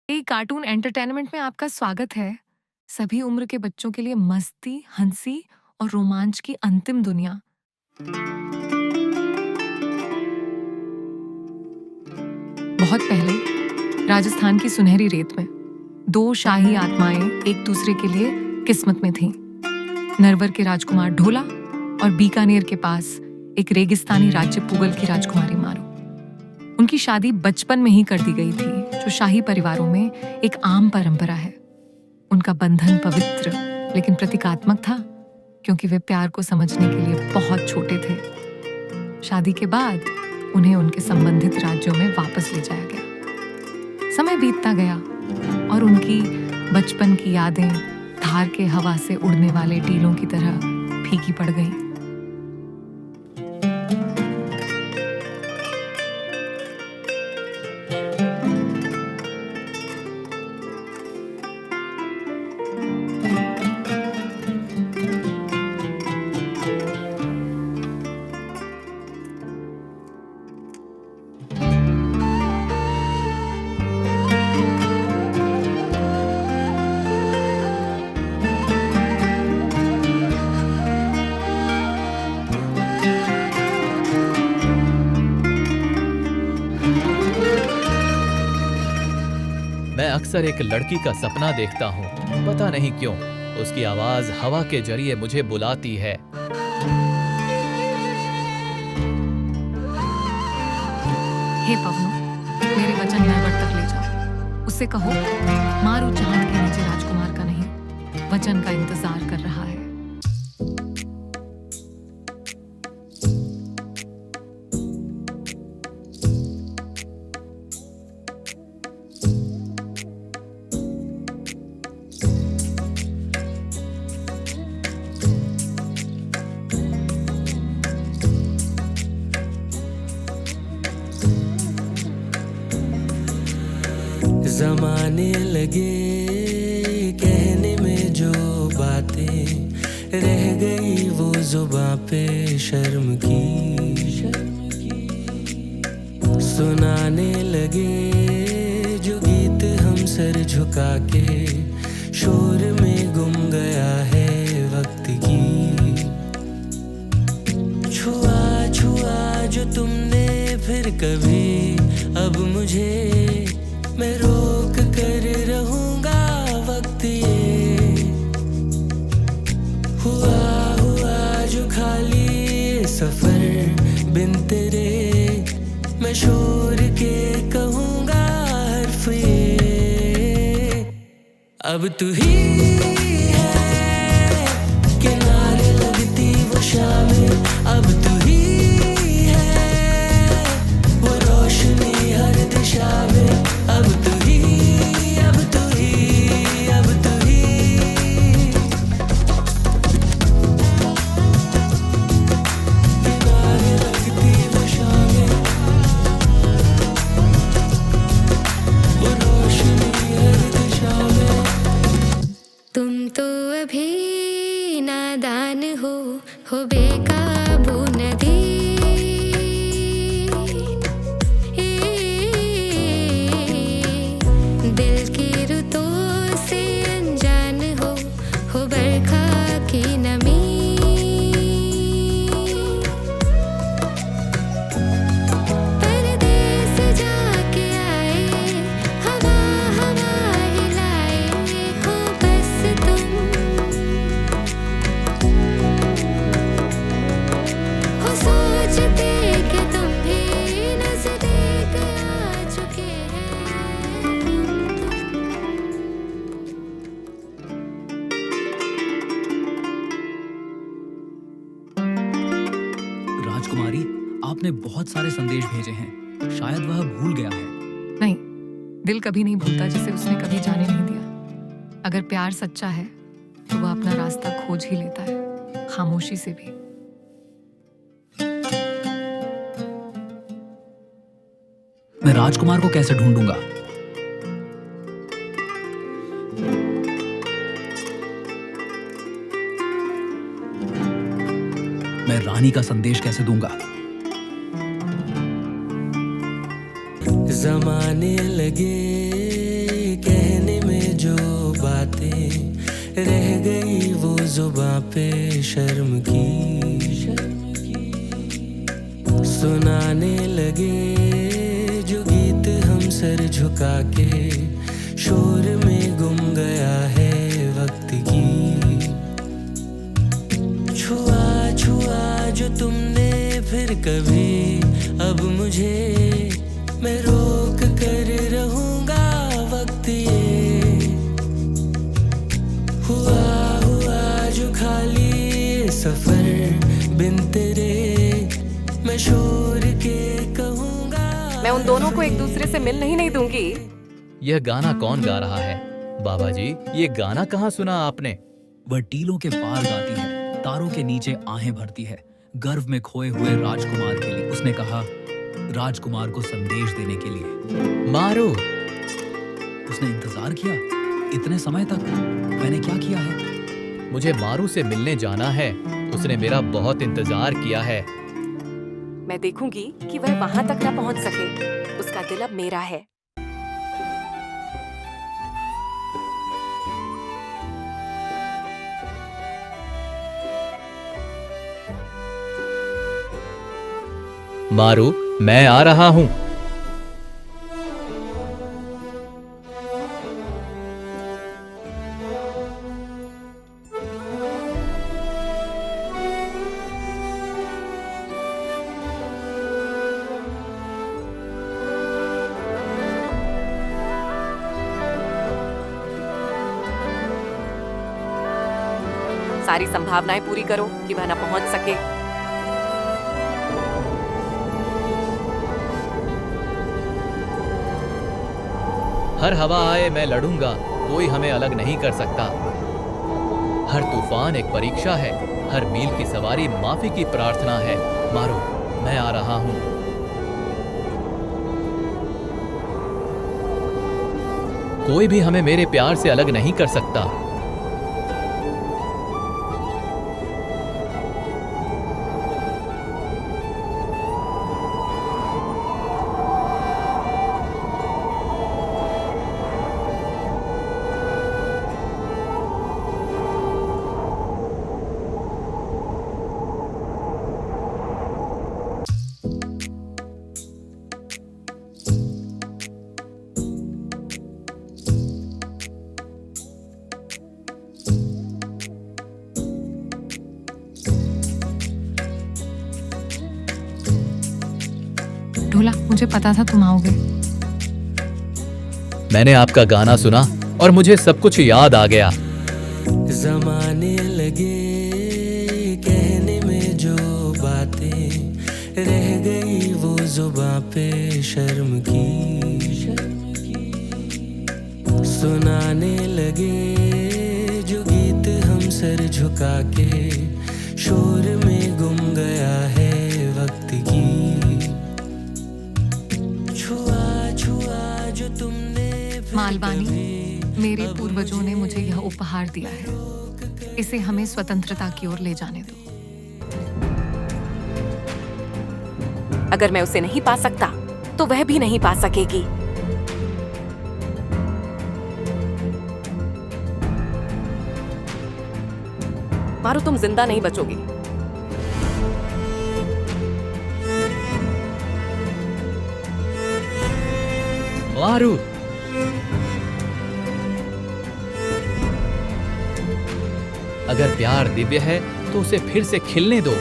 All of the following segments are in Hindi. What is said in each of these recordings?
ये कार्टून एंटरटेनमेंट में आपका स्वागत है। सभी उम्र के बच्चों के लिए मस्ती, हंसी और रोमांच की अंतिम दुनिया। बहुत पहले राजस्थान की सुनहरी रेत में दो शाही आत्माएं एक दूसरे के लिए किस्मत में थीं। नरवर के राजकुमार ढोला और बीकानेर के पास एक रेगिस्तानी राज्य पुगल की राजकुमारी मारू। उनकी शादी बचपन में ही कर दी गई थी, जो शाही परिवारों में एक आम परंपरा है। उनका बंधन पवित्र लेकिन प्रतीकात्मक था, क्योंकि वे प्यार को समझने के लिए बहुत छोटे थे। शादी के बाद उन्हें उनके संबंधित राज्यों में वापस ले जाया गया। समय बीतता गया और उनकी बचपन की यादें धार के हवा से उड़ने वाले टीलों की तरह फीकी पड़ गईं। मैं अक्सर एक लड़की का सपना देखता हूँ, पता नहीं क्यों। उसकी आवाज हवा के जरिए मुझे बुलाती है। हे पवनो, मेरे वचन नरवर तक ले जाओ। उससे कहो, मारू चांद के नीचे राजकुमार का नहीं, वचन का इंतजार कर रहा है। ज़माने लगे कहने में जो बातें, रह गई वो जुबां पे शर्म की। सुनाने लगे जो गीत हम सर झुका के, शोर में गुम गया है वक्त की। छुआ छुआ जो तुमने फिर कभी अब मुझे, मैं रोक कर रहूंगा वक्त ये। हुआ हुआ जो खाली सफर बिन तेरे, मैं शोर के कहूंगा हर्फ ये। अब तू ही है किनारे लगती वो शामें, अब तू ही है वो रोशनी हर दिशा में। अब तू ही, अब तू ही, अब तू ही। किनारे लगती वो शामें, वो रोशनी हर दिशा में। तुम तो अभी नादान हो बेकाबू नदी। दिल की रुतों से अनजान हो बरखा की नमी। परदेस जाके आए, हवा हवा हिलाए हो बस तुम। हो सोचते कि तुम भी नजदीक आ चुके हैं। राजकुमारी, आपने बहुत सारे संदेश भेजे हैं, शायद वह भूल गया है। नहीं, दिल कभी नहीं भूलता जिसे उसने कभी जाने नहीं दिया। अगर प्यार सच्चा है तो वह अपना रास्ता खोज ही लेता है, खामोशी से भी। मैं राजकुमार को कैसे ढूंढूंगा? मैं रानी का संदेश कैसे दूंगा? ज़माने लगे जुबां पे शर्म की सुनाने लगे जो गीत हम सर झुका के शोर में गुम गया है वक्त की। छुआ छुआ जो तुमने फिर कभी अब मुझे मैं रोक कर रहूंगा वक्त ये हुआ हुआ जो खाली ये सफर बिन तेरे मैं शोर के कहूंगा। मैं उन दोनों को एक दूसरे से मिलने ही नहीं दूंगी। यह गाना कौन गा रहा है? बाबा जी, ये गाना कहाँ सुना आपने? वह टीलों के पार गाती है, तारों के नीचे आहें भरती है, गर्व में खोए हुए राजकुमार के लिए। उसने कहा, राजकुमार को संदेश देने के लिए। मारू, उसने इंतजार किया इतने समय तक। मैंने क्या किया है? मुझे मारू से मिलने जाना है। उसने मेरा बहुत इंतजार किया है। मैं देखूंगी कि वह वहां तक ना पहुंच सके। उसका दिल अब मेरा है। मारू, मैं आ रहा हूँ। सारी संभावनाएं पूरी करो कि वह न पहुंच सके। हर हवा आए मैं लड़ूंगा, कोई हमें अलग नहीं कर सकता। हर तूफान एक परीक्षा है, हर मील की सवारी माफी की प्रार्थना है। मारो, मैं आ रहा हूँ। कोई भी हमें मेरे प्यार से अलग नहीं कर सकता। ढोला, मुझे पता था तुम आओगे। मैंने आपका गाना सुना और मुझे सब कुछ याद आ गया। जमाने लगे कहने में जो बातें रह गई वो जुबां पे शर्म की सुनाने लगे जो गीत हम सर झुका के शोर में गुम गया है वक्त की। छुआ छुआ जो तुमने फिर मालवानी, कभी मेरे पूर्वजों ने मुझे यह उपहार दिया है। इसे हमें स्वतंत्रता की ओर ले जाने दो। अगर मैं उसे नहीं पा सकता तो वह भी नहीं पा सकेगी। मारू, तुम जिंदा नहीं बचोगी। मारू, अगर प्यार दिव्य है तो उसे फिर से खिलने दो।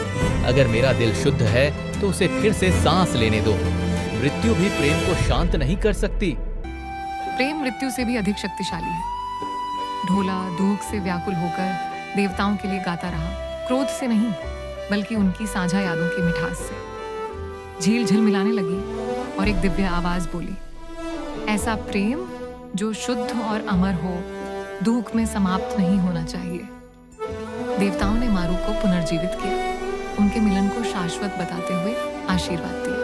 अगर मेरा दिल शुद्ध है तो उसे फिर से सांस लेने दो। मृत्यु भी प्रेम को शांत नहीं कर सकती। प्रेम मृत्यु से भी अधिक शक्तिशाली है। ढोला दुख से व्याकुल होकर देवताओं के लिए गाता रहा, क्रोध से नहीं बल्कि उनकी साझा यादों की मिठास से। झील झिलमिलाने लगी और एक दिव्य आवाज बोली, ऐसा प्रेम जो शुद्ध और अमर हो, दुख में समाप्त नहीं होना चाहिए। देवताओं ने मारू को पुनर्जीवित किया, उनके मिलन को शाश्वत बताते हुए आशीर्वाद दिया।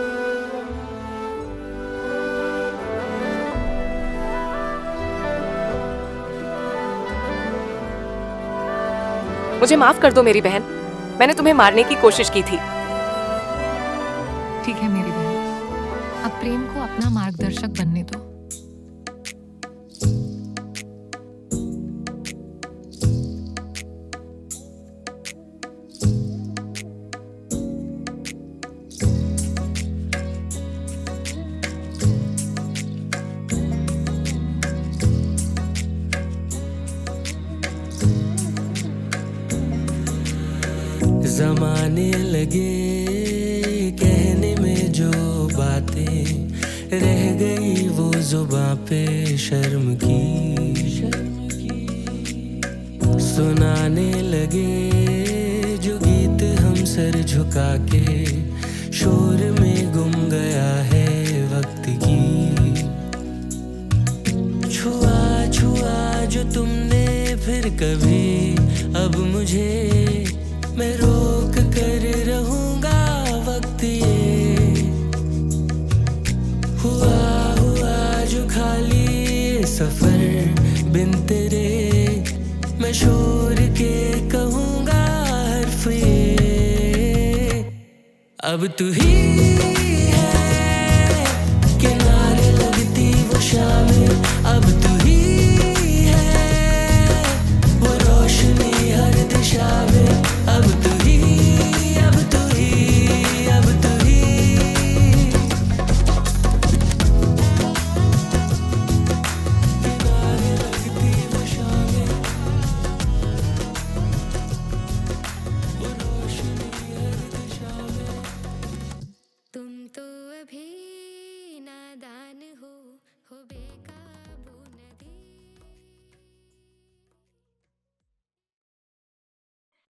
मुझे माफ कर दो मेरी बहन, मैंने तुम्हें मारने की कोशिश की थी। ठीक है मेरी बहन, अब प्रेम को अपना मार्गदर्शक बनने दो। जमाने लगे कहने में जो बातें, रह गई वो जुबां पे शर्म की। सुनाने लगे जो गीत हम सर झुका के, शोर में गुम गया है वक्त की। छुआ छुआ जो तुमने फिर कभी अब मुझे, मैं रोक कर रहूंगा वक्त ये। हुआ हुआ जो खाली ये सफर बिन तेरे, मैं शोर के कहूंगा हर्फ ये। अब तू ही है किनारे लगती वो शामें, अब तू ही है वो रोशनी हर दिशा में। अब तू ही, अब तू ही, अब तू ही। किनारे लगती वो शामें, वो रोशनी हर दिशा में। तुम तो अभी नादान हो बेकाबू नदी।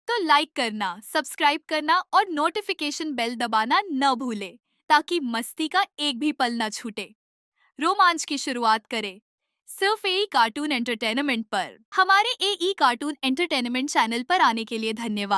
तो लाइक करना, सब्सक्राइब करना और नोटिफिकेशन बेल दबाना न भूले, ताकि मस्ती का एक भी पल न छूटे। रोमांच की शुरुआत करें सिर्फ एई कार्टून एंटरटेनमेंट पर। हमारे एई कार्टून एंटरटेनमेंट चैनल पर आने के लिए धन्यवाद।